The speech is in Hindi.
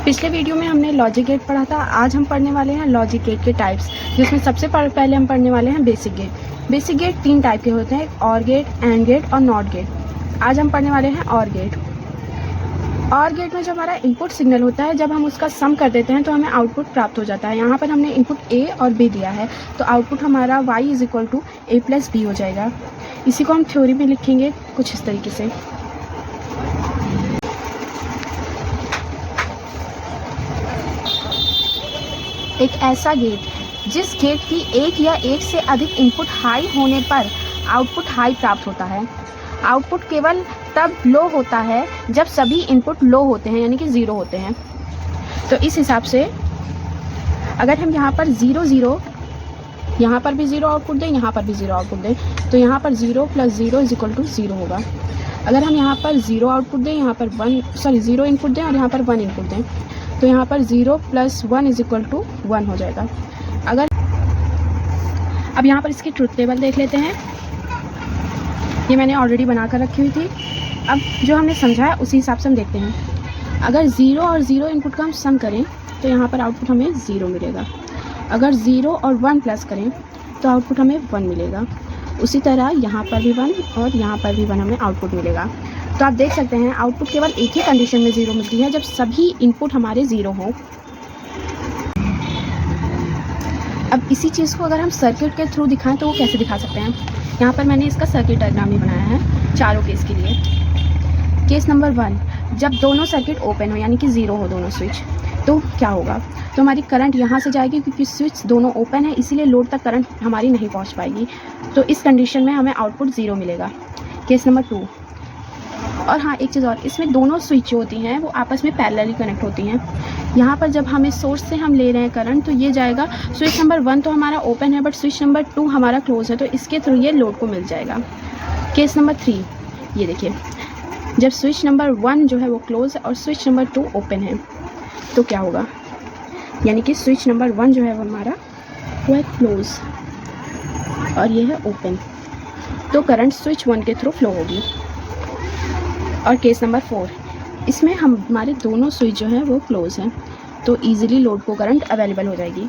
पिछले वीडियो में हमने लॉजिक गेट पढ़ा था। आज हम पढ़ने वाले हैं लॉजिक गेट के टाइप्स, जिसमें सबसे पहले हम पढ़ने वाले हैं बेसिक गेट। बेसिक गेट तीन टाइप के होते हैं, और गेट, एंड गेट और नॉट गेट। आज हम पढ़ने वाले हैं और गेट। और गेट में जो हमारा इनपुट सिग्नल होता है, जब हम उसका सम कर देते हैं तो हमें आउटपुट प्राप्त हो जाता है। यहाँ पर हमने इनपुट ए और बी दिया है, तो आउटपुट हमारा y is equal to A plus B हो जाएगा। इसी को हम थ्योरी में लिखेंगे कुछ इस तरीके से। एक ऐसा गेट जिस गेट की एक या एक से अधिक इनपुट हाई होने पर आउटपुट हाई प्राप्त होता है। आउटपुट केवल तब लो होता है जब सभी इनपुट लो होते हैं, यानी कि ज़ीरो होते हैं। तो इस हिसाब से अगर हम यहाँ पर 0 0, यहाँ पर भी 0 आउटपुट दें, यहाँ पर भी 0 आउटपुट दें, तो यहाँ पर 0 + 0 इज इक्वल टू 0 होगा। अगर हम यहाँ पर 0 आउटपुट दें, यहाँ पर 0 इनपुट दें और यहाँ पर 1 इनपुट दें, तो यहाँ पर 0 + 1 इज इक्वल टू 1 हो जाएगा। अब यहाँ पर इसकी ट्रुथ टेबल देख लेते हैं। ये मैंने ऑलरेडी बना कर रखी हुई थी। अब जो हमने समझा है उसी हिसाब से हम देखते हैं। अगर 0 और 0 इनपुट का हम सम करें तो यहाँ पर आउटपुट हमें 0 मिलेगा। अगर 0 और 1 प्लस करें तो आउटपुट हमें 1 मिलेगा। उसी तरह यहाँ पर भी 1 और यहाँ पर भी 1 हमें आउटपुट मिलेगा। तो आप देख सकते हैं आउटपुट केवल एक ही कंडीशन में 0 मिलती है, जब सभी इनपुट हमारे 0 हों। अब इसी चीज़ को अगर हम सर्किट के थ्रू दिखाएं तो वो कैसे दिखा सकते हैं। यहाँ पर मैंने इसका सर्किट डायग्राम भी बनाया है चारों केस के लिए। केस नंबर 1, जब दोनों सर्किट ओपन हो यानी कि 0 हो दोनों स्विच, तो क्या होगा। तो हमारी करंट यहाँ से जाएगी, क्योंकि स्विच दोनों ओपन है इसीलिए लोड तक करंट हमारी नहीं पहुँच पाएगी। तो इस कंडीशन में हमें आउटपुट 0 मिलेगा। केस नंबर 2, और हाँ एक चीज़ और, इसमें दोनों स्विच जो होती हैं वो आपस में पैरेलली कनेक्ट होती हैं। यहाँ पर जब हमें सोर्स से हम ले रहे हैं करंट, तो ये जाएगा, स्विच नंबर 1 तो हमारा ओपन है बट स्विच नंबर 2 हमारा क्लोज है, तो इसके थ्रू ये लोड को मिल जाएगा। केस नंबर 3, ये देखिए, जब स्विच नंबर 1 जो है वो क्लोज है और स्विच नंबर 2 ओपन है, तो क्या होगा, यानी कि स्विच नंबर 1 जो है वो हमारा वो है क्लोज और ये है ओपन, तो करंट स्विच 1 के थ्रू फ्लो होगी। और केस नंबर 4, इसमें हमारे दोनों स्विच जो हैं वो क्लोज हैं, तो ईजिली लोड को करंट अवेलेबल हो जाएगी।